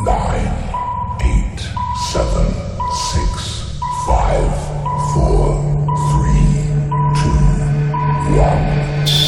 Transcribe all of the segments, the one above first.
9, 8, 7, 6, 5, 4, 3, 2, 1, 0.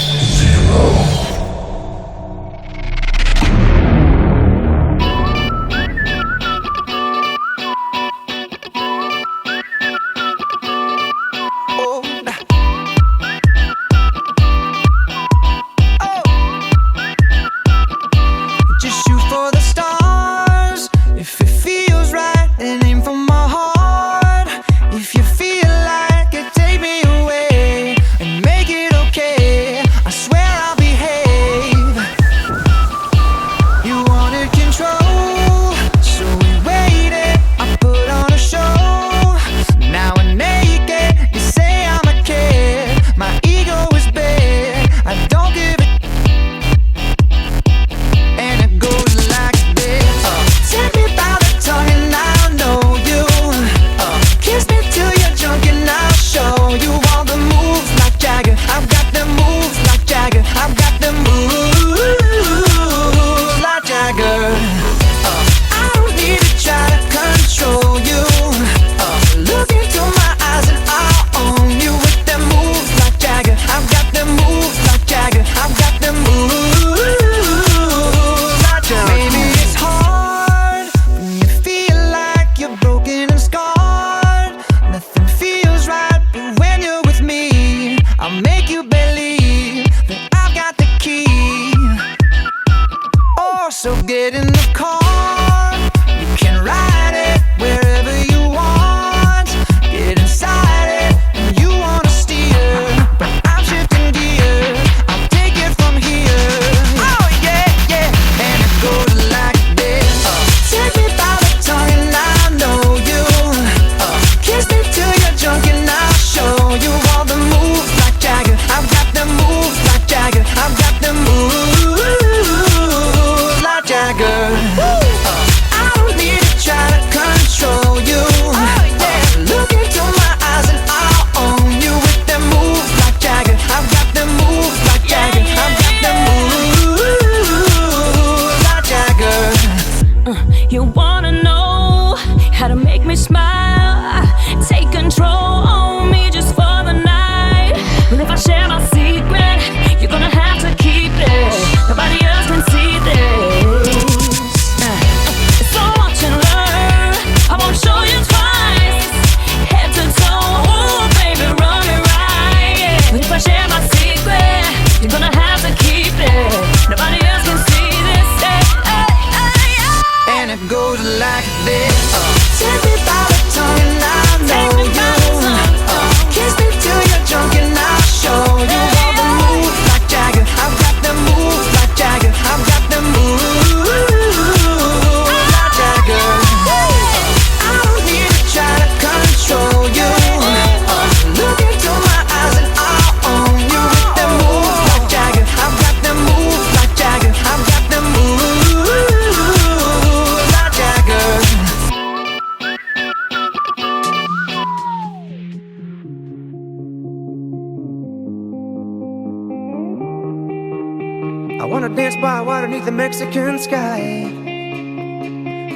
Mexican sky,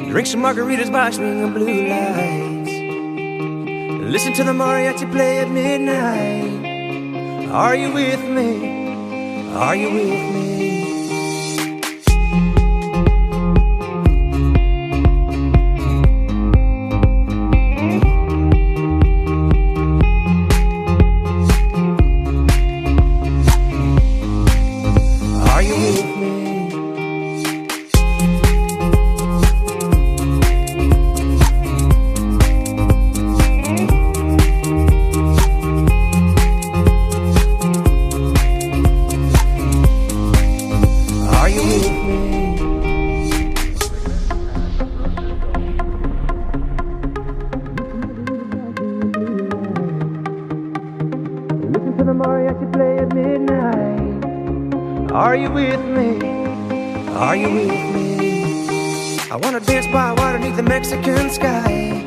drink some margaritas by swinging blue lights, listen to the mariachi play at midnight. Are you with me? Are you with me? Are you with me? Are you with me? I wanna dance by water beneath the Mexican sky,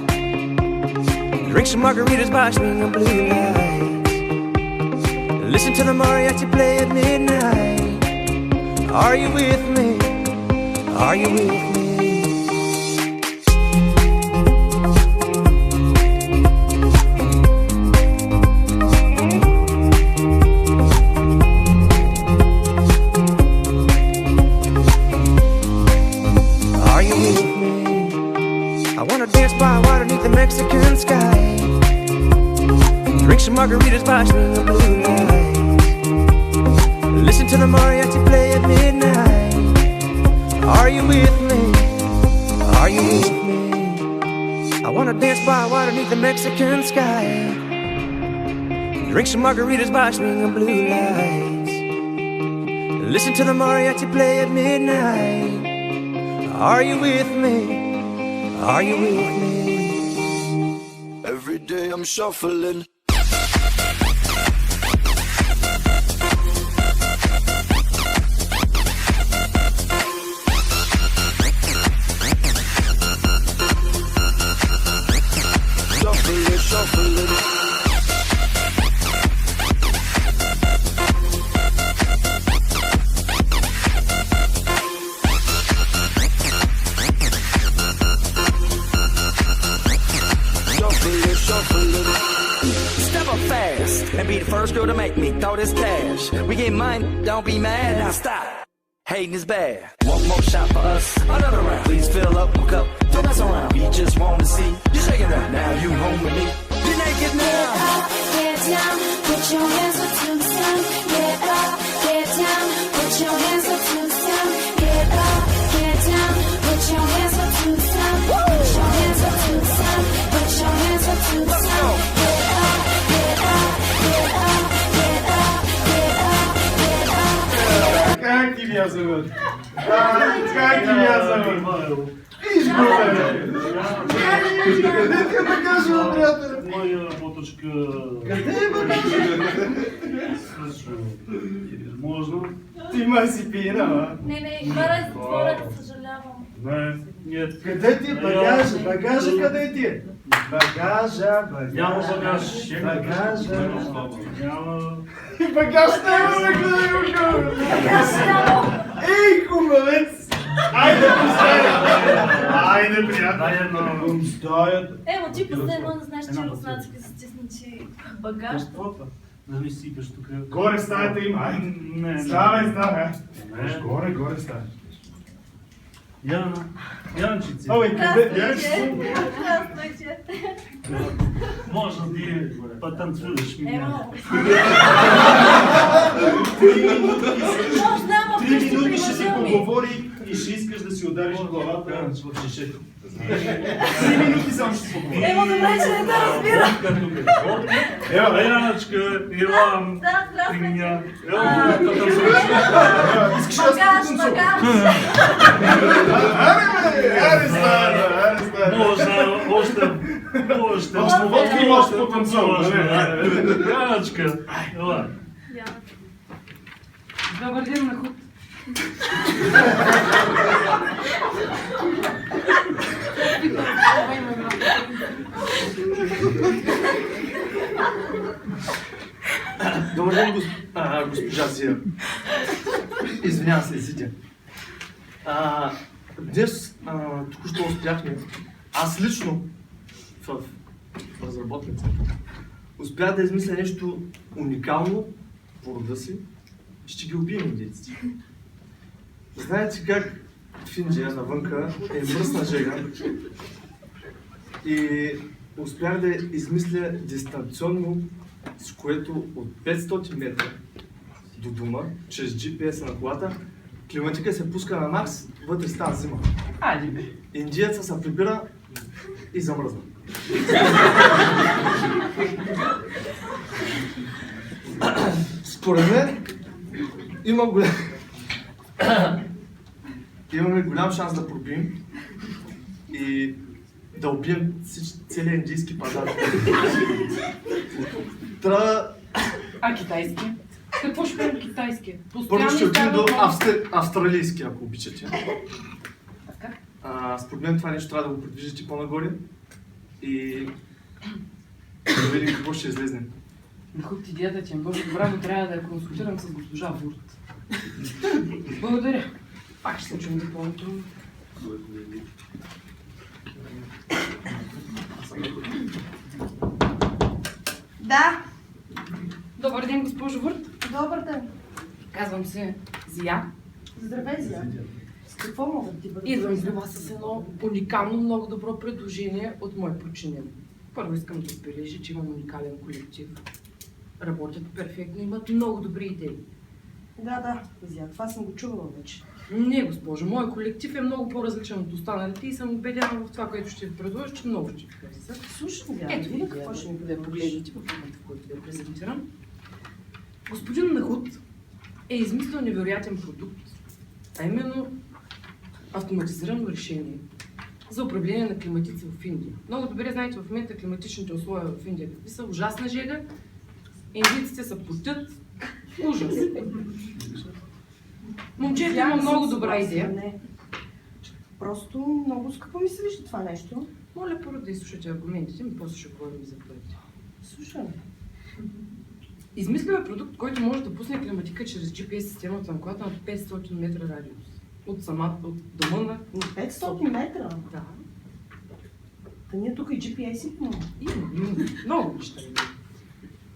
drink some margaritas by swinging blue lights, listen to the mariachi play at midnight. Are you with me? Are you with me? dance by water beneath the Mexican sky. Drink some margaritas by swinging blue lights. Listen to the mariachi play at midnight. Are you with me? Are you with me? I wanna dance by water beneath the Mexican sky. Drink some margaritas by swinging blue lights. Listen to the mariachi play at midnight. Are you with me? Are you with me? Every day I'm shuffling. Shuffling. Step up fast and be the first girl to make me throw this cash. We get money, don't be mad. Now stop. Hating is bad. One more shot for us, another round. Please fill up my cup, don't mess around. We just want to see you shaking right now. You home with me? You're naked now. Get up, get down, put your hands up to the sun. Get up, get down, put your hands up to the sun. Get up, get down, put your hands up to the sun. Put your hands up to the sun. Put your hands up to the sun. Get up, get up, get up, get up, get up, get up. Как тебя зовут? Как тебя зовут? Ишь, Къде покажу, приятели? Моя работочка. Къде покажу? Можно? Ти ма си пина, а? Не, горе затворят, съжалявам. Не, нет. Къде ти е багажа? Багажа къде ти е? Багажа. Няма багаж. Багажа. Няма. Багаж няма, бе, къде го кажа? Ей, хубавец! Айде, поставя! Айде, приятел! Дай едно. Стоят. Ево, ти пъсне едно не знаеш, че руснаците са стисничи багаж. Да ми сипеш тук. Горе стаята има, айде. Не. Ставай. Не. Горе става. Янчици. Ой, къде? Здравствуйте. Може да ти потанцуеш ми. Ево. 3 минути Може да, ама 3 вкъщи минути ще се приложил ми. поговори и ще искаш да си удариш главата в шишето. 3 минути само ще се поговори. Ево, добре, че не те разбира. Ева, Яночка, Илам. Да, здравствуйте. Тиня. Ево, потанцуеш. искаш да Багаж, се багаж. Аре, стара. Още. Водки може да потанцувам. Яночка, ела. Добър ден на худ. Добър ден, госпожа Зия. Извинявам се, Зидя. Днес току-що успяхме, аз лично в разработница, успях да измисля нещо уникално по рода си. Ще ги убием индейците. Знаете как в Индия навънка е мръсна жега и успях да измисля дистанционно, с което от 500 метра до дома, чрез GPS на колата, климатика се пуска на Марс, вътре става зима. Айде бе. Индиеца се прибира и замръзна. Според мен имаме голям шанс да пробием и да убием целият индийски пазар. А китайски? Какво ще правим китайски? Първо ще отидем до Постоянно австралийски, ако обичате. Така? Според мен това нещо трябва да го придвижите по-нагоре и да видим какво ще излезне. На худ идеята ти е бързо добра, но трябва да я консултирам с госпожа Вурт. Благодаря. Пак ще се чуем допълнително. Да, Добър ден, госпожо Вурт. добър ден. Казвам се Зия. Здравей, Зия. С какво могат да бъдат? Идвам при вас с едно уникално, много добро предложение от мой подчинен. Първо искам да отбележа, че имам уникален колектив. Работят перфектно, имат много добри идеи. Да, Зя, това съм го чувала вече. Не, госпожо, моят колектив е много по-различен от останалите и съм убедена в това, което ще ви предложа, че много ще ви хареса. Слушай, Зя, Ето ви, какво ще ми да погледнете в момента, в който ви презентирам. Господин Нахут е измислил невероятен продукт, а именно автоматизирано решение за управление на климатици в Индия. Много добре знаете в момента климатичните условия в Индия какви са. Ужасна жега. Индийците се потят. Ужас. Момчето има много добра идея. Не. Просто много скъпо ми се вижда това нещо. Моля първо да изслушате аргументите ми, после ще говорим за парите. Слушай. Измислил е продукт, който може да пусне климатика чрез GPS системата на колата на 500 метра радиус. От дома на... 500 метра? Да. Та ние тук и GPS има. Има много неща.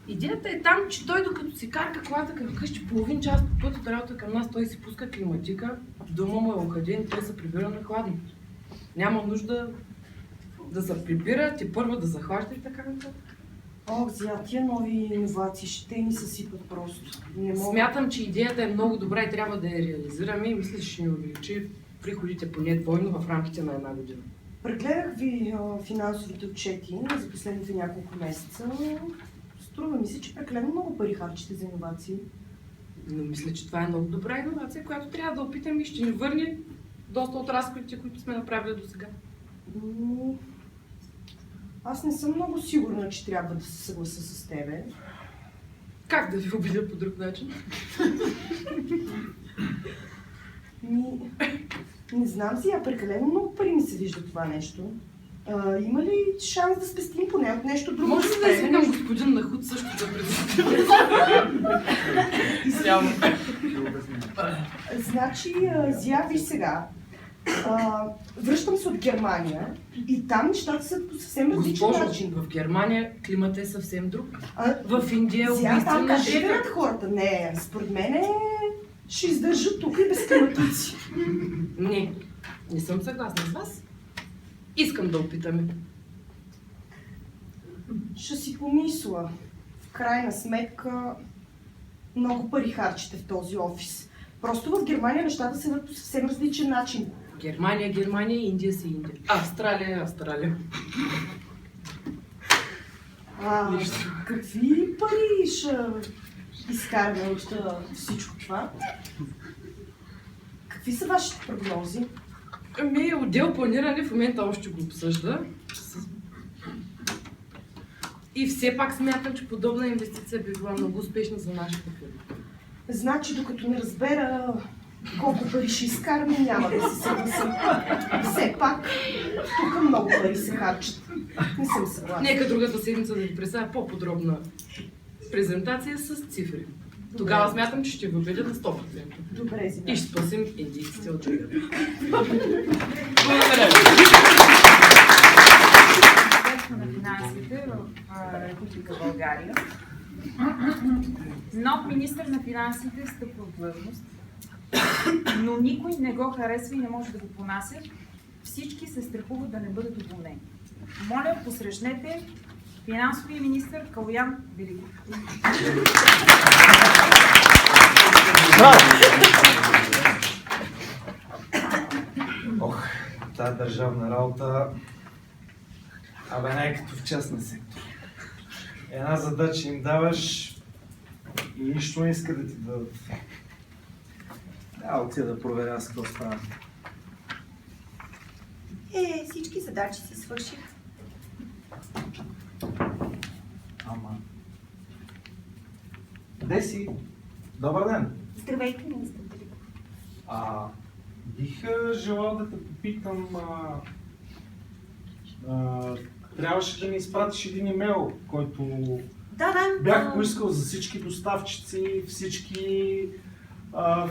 Идеята е там, че той докато си карка колата към къщи половин час по път от работа към нас, той си пуска климатика, дома му е охладен, той се прибира на хладно. Няма нужда да се прибира, ти първа да захваща и така нататък. Ох, Зя, тия нови иновации ще ни съсипат просто. Не мога. Смятам, че идеята е много добра и трябва да я реализираме и мисля, че ще ни увеличи приходите поне двойно в рамките на една година. Прегледах ви финансовите отчети за последните няколко месеца. Струва ми се, че прекалено много пари харчите за иновации. Но мисля, че това е много добра иновация, която трябва да опитаме и ще ни върне доста от разходите, които сме направили до сега. Аз не съм много сигурна, че трябва да се съглася с тебе. Как да ви убедя по друг начин? Не знам си, прекалено много пари ми се вижда това нещо. Има ли шанс да спестим поне от нещо друго? Може ли да извиням господин Нахут също да презентира? Значи, Зя, виж сега. Връщам се от Германия и там нещата са по съвсем различен начин. В Германия климата е съвсем друг. В Индия е Зя, там убийствена как жега. живеят хората? Не, според мен ще издържат тук и без климатици. Не съм съгласна с вас. Искам да опитаме. Ще си помисля. В крайна сметка много пари харчите в този офис. Просто в Германия нещата се върват по съвсем различен начин. Германия, Индия си Индия. Австралия. Какви пари ще изкараме от всичко това? Какви са вашите прогнози? Отдел планиране в момента още го обсъжда. И все пак смятам, че подобна инвестиция би била много успешна за нашата фирма. Значи, докато не разбера колко пари ще изкараме, няма да се съгласим. Все пак, тук много пари се харчат. Не съм съгласна. Нека другата седмица да ви представя по-подробна презентация с цифри. Тогава смятам, че ще ви убедя на 100%. Добре, и ще спасим индийците от жега. Благодаря. На финансите в Република България. Нов министър на финансите стъпва в длъжност, но никой не го харесва и не може да го понася. Всички се страхуват да не бъдат уволнени. Моля, посрещнете финансовия министър Калоян Великов. Тая държавна работа, не е като в частния сектор. Една задача им даваш и нищо не иска да ти дадат. Отида да проверя с какво става. Всички задачи си свърших. Де си? Добър ден! Здравейте, министър Великов. Бих желал да те попитам, трябваше да ми изпратиш един имейл, който бях поискал за всички доставчици, всички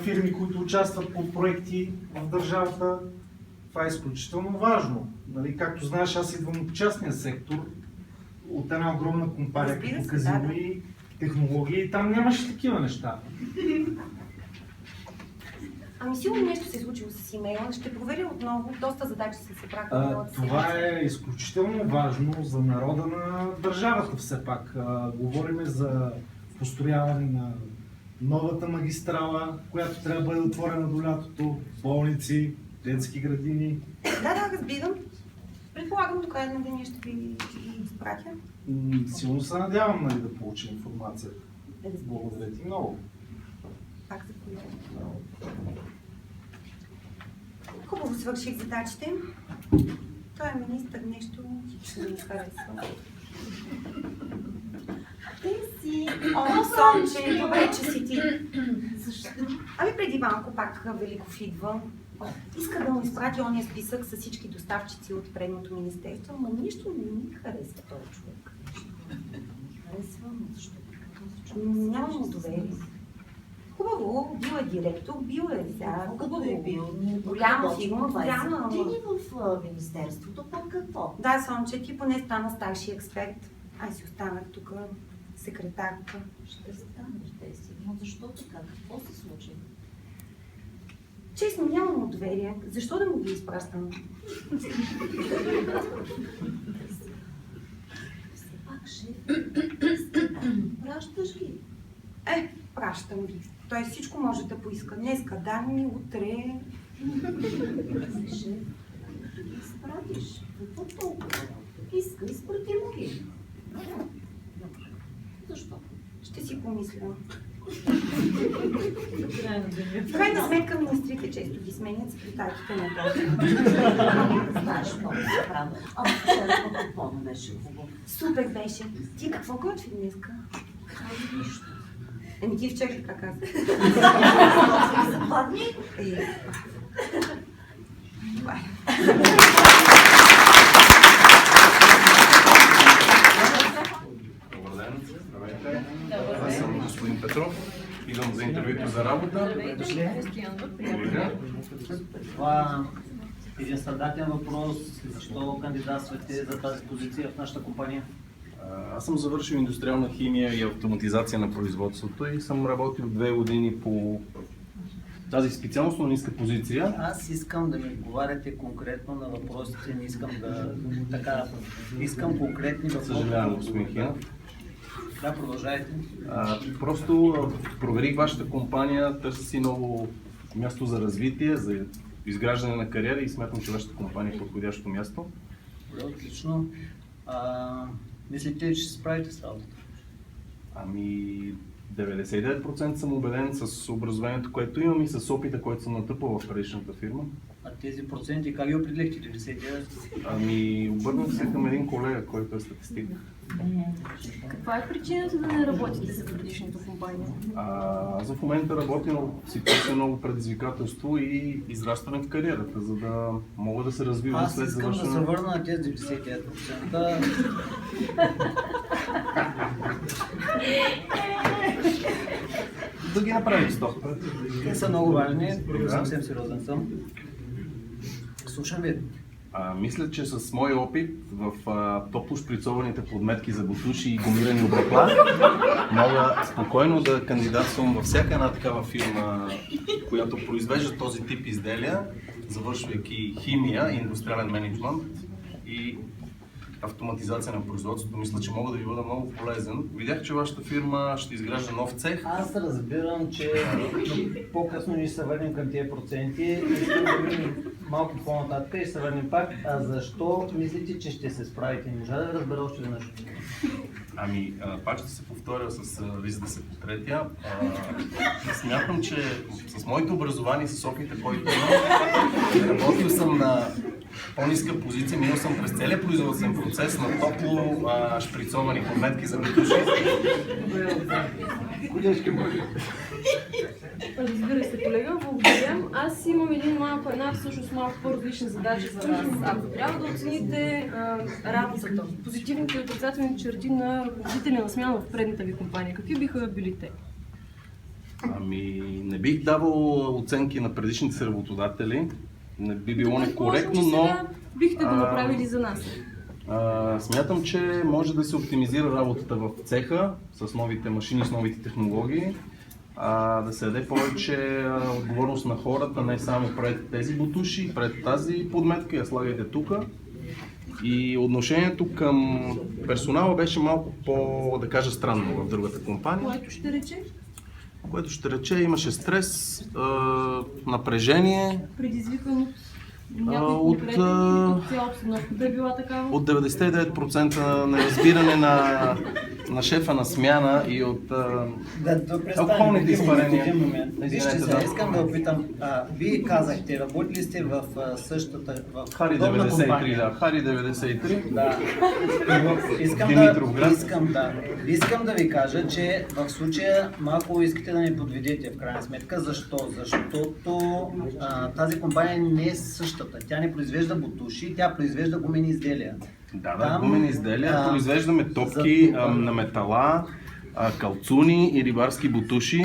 фирми, които участват по проекти в държавата. Това е изключително важно. Нали, както знаеш, аз идвам от частния сектор, от една огромна компания, като казино и технологии, и там нямаше такива неща. Ами сигурно нещо се е случило с имейла. Ще проверя отново. Доста задачи се събраха. Това е изключително важно за народа на държавата все пак. Говориме за построяване на новата магистрала, която трябва да бъде отворена до лятото, болници, детски градини. Да, разбирам. Предполагам, до края на деня ще ви изпратя. Силно се надявам, нали, да получим информация. Благодаря ти много. Пак заповядайте. Хубаво свърших задачите. Той е министър, нещо хищно да ми харесва. Ти си... О, Сонче, добре, че си ти. Защо? Ами преди малко пак Великов идва. Иска да му изпрати ония списък с всички доставчици от предното министерство, но нищо не ми харесва този човек. Харесва, но защо? Нямам му доверие. Хубаво, бил е директор, бил е сега. Хубаво е бил. Голяма фирма, голяма. Ти ни в министерството, пък какво? Да, Сонче, ти поне стана старши експерт. Аз си останах тук секретарка. Ще станеш, те си. Но защо така? Какво се случи? Честно, нямам му доверие. Защо да му ги изпращам? Все пак, шеф, пращаш ги. Пращам ги. Той всичко може да поиска. Днеска данни, утре... Шеф, да ги изпратиш. Какво толкова? Иска, изпрати му ги. Защо? Ще си помисля. В крайна сметка министрите често ги сменят секретарките на този. Знаеш, много се правя. Ама вчера какво не беше хубаво? Супер беше. Ти какво готви днеска? Нищо. Еми ти вчера така каза. Западни? Добър ден. Здравейте. Аз съм господин Петров. Идвам за интервюто за работа. Това е един стандартен въпрос. Защо кандидатствате за тази позиция в нашата компания? Аз съм завършил индустриална химия и автоматизация на производството и съм работил 2 години по тази специално ниска позиция. Аз искам да ми отговаряте конкретно на въпросите, не искам да така. Искам конкретни въпроси. Съжалявам, господин Хинов. Да, продължайте. Просто проверих вашата компания, търся си ново място за развитие, за изграждане на кариера и смятам, че вашата компания е подходящо място. Добре, отлично. Мислите, че ще се справите с работата? Ами 99% съм убеден с образованието, което имам и с опита, който съм натрупал в предишната фирма. А тези проценти как ги определихте? 99%? Ами обърнах се към един колега, който е статистик. Каква е причината да не работите за предишната компания? Аз в момента работя, но си търся ново предизвикателство и израстване в кариерата, за да мога да се развивам след завършване. Аз искам да се върна на тези 99%. Да ги направим 100. Те са много важни, съвсем сериозен съм. Слушам ви. Мисля, че с моя опит в топло шприцованите подметки за бутуши и гумирани облекла мога спокойно да кандидатствам във всяка една такава фирма, която произвежда този тип изделия, завършвайки химия, индустриален мениджмънт и автоматизация на производството. Мисля, че мога да ви бъда много полезен. Видях, че вашата фирма ще изгражда нов цех. Аз разбирам, че по-късно ни се върнем към тези проценти. Искам да видим малко по-нататък и се върнем пак. А защо мислите, че ще се справите? Не можа да разбера още веднъж. Ами, пак ще се повторя с визата се по третия. Смятам, че с моето образование и с опита, който имам, работил съм на по-ниска позиция, минал съм през целия производствен процес на топло шприцовани подметки за бутуши. Разбира се, колега, благодаря. Аз имам една всъщност малко по-различна задача за вас. Ако трябва да оцените работата, позитивните и отрицателни черти на ръководителя на смяна в предната ви компания, какви биха били те? Ами, не бих давал оценки на предишните си работодатели. Не би било некоректно, но... Бихте го направили за нас. Смятам, че може да се оптимизира работата в цеха с новите машини, с новите технологии да се даде повече отговорност на хората, не само пред тези бутуши, пред тази подметка, я слагайте тук. И отношението към персонала беше малко да кажа, странно в другата компания. Което ще рече, имаше стрес, напрежение. Предизвикано от цяла обстановка. Да е била такава? От 99% неразбиране на шефа на смяна и от алкохолните изпарения. Вижте сега, искам да опитам. Вие казахте, работили сте в същата... Хари 93, да. Хари 93. Да. Искам да ви кажа, че в случая малко искате да ни подведете в крайна сметка. Защо? Защото тази компания не е същата. Тя не произвежда бутуши, тя произвежда гумени изделия. Да, гумени изделия. Произвеждаме топки на метала, калцуни и рибарски бутуши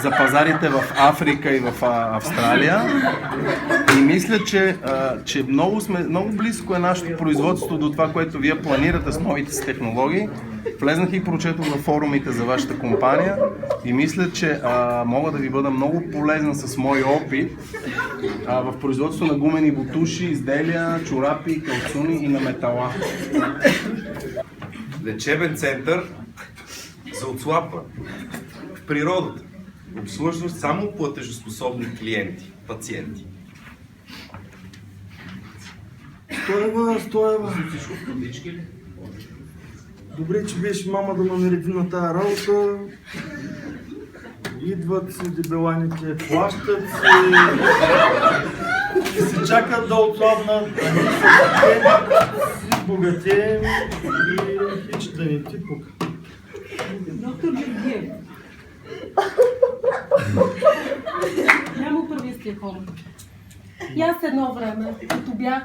за пазарите в Африка и в Австралия. И мисля, че много близко е нашето производство до това, което вие планирате с новите си технологии. Влезнах и прочетох на форумите за вашата компания и мисля, че мога да ви бъда много полезен с мой опит в производство на гумени бутуши, изделия, чорапи, калцуни и на метала. Лечебен център за отслабване в природата. Обслужва само платежоспособни клиенти, пациенти. Стоева. Добре, че беше мама да ме нареди на тая работа. Идват си дебеланите, плащат и се чакат да отслабнат, а ние си богатеем и хич да ни ти пука. Доктор Георгиев. Няма първи с тия хора. И аз едно време, като бях,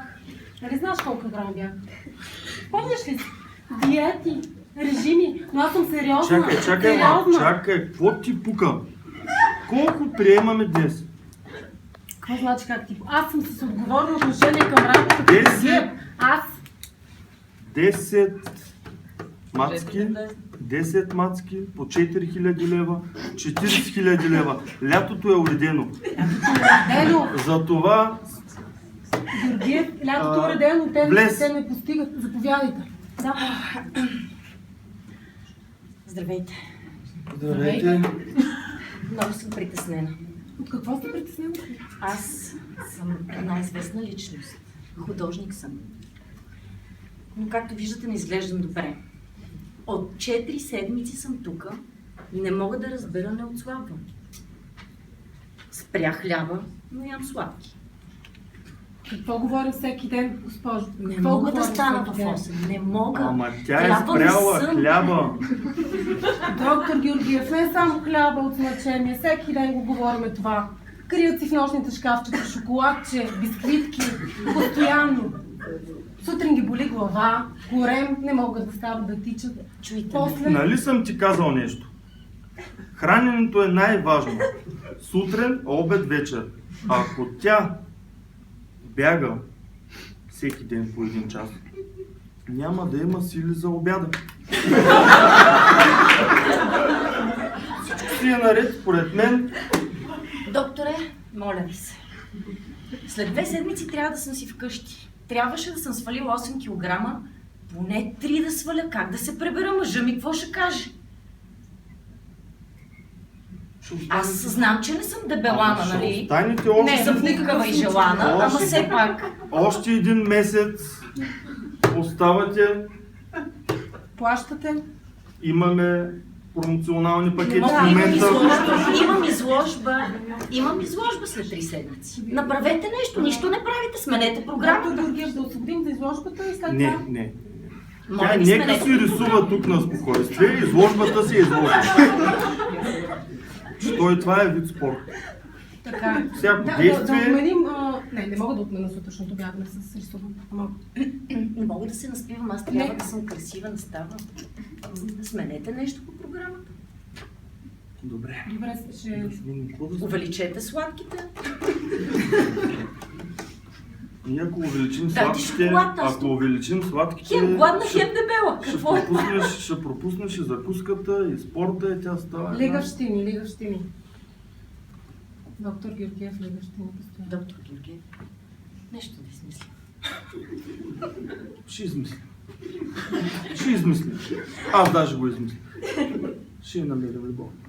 нали знаеш колко грам бях? Помниш ли си? Диети, режими, но аз съм сериозна. Чакай, какво ти пука? Колко приемаме днес? Какво значи как ти? Аз съм с отговорно отношение към работата. 10 мацки, 10 мацки по 4000 лева, 40 000 лева. Лятото е уредено. Затова... Георгиев, лятото е уредено, те не постигат. Заповядайте. Да. Здравейте. Здравейте. Много съм притеснена. От какво сте притеснена? Аз съм една известна личност. Художник съм. Но както виждате, не изглеждам добре. От 4 седмици съм тук и не мога да разбера, не отслабвам. Спрях хляба, но ям сладки. Какво говоря всеки ден, госпожо? Не мога да стана в 8. Не мога. Ама тя е спряла хляба. Доктор Георгиев, не само хляба от значение. Всеки ден го говорим това. Крият си в нощните шкафчета шоколадче, бисквитки, постоянно. Сутрин ги боли глава, корем, не могат да стават да тичат. После... Нали съм ти казал нещо? Храненето е най-важно. Сутрин, обед, вечер. Ако тя бяга всеки ден по 1 час, няма да има сили за обяда. Всичко си е наред, според мен. Докторе, моля ви се. След 2 седмици трябва да съм си вкъщи. Трябваше да съм свалила 8 кг, поне 3 да сваля. Как да се пребера? Мъжа ми какво ще каже? Аз знам, че не съм дебелана, нали? Не съм никаква и желана, ама все пак. Още 1 месец оставате. Плащате? Имаме промоционални пакети в Да, момента. Имам изложба след 3 седмици. Направете нещо, нищо не правите, сменете програмата. Да освободим за изложбата и след това... Не. Тя нека си рисува тук на спокойствие, изложбата си е изложба. Що и това е вид спорт. Така. Всяко Да действие... отменим... Не мога да отмена сутрешното бягане с рисуване. Не мога да се наспивам, аз трябва да съм красива, не става. Сменете нещо по програмата. Добре. Ще... Увеличете сладките. Ние ако увеличим Дай ти сладките, шоколад, аз ако увеличим сладките... Хем гладна, хем дебела. Какво е това? Ще пропуснеш и закуската, и спорта, и тя става... Лигавщини. Доктор Георгиев, лигавщини. Доктор Георгиев. Нещо да измисля. Ще измисля. Аз даже го измисля. Ще намерим любовник.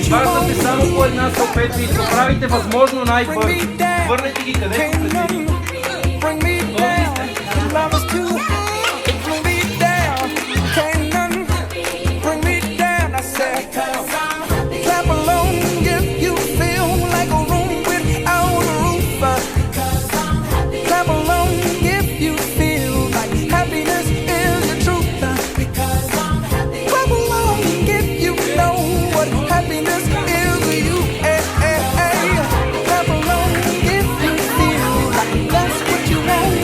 Хващате само по една салфетка и правите възможно най-бързо. Върнете ги където предвидите. What you want.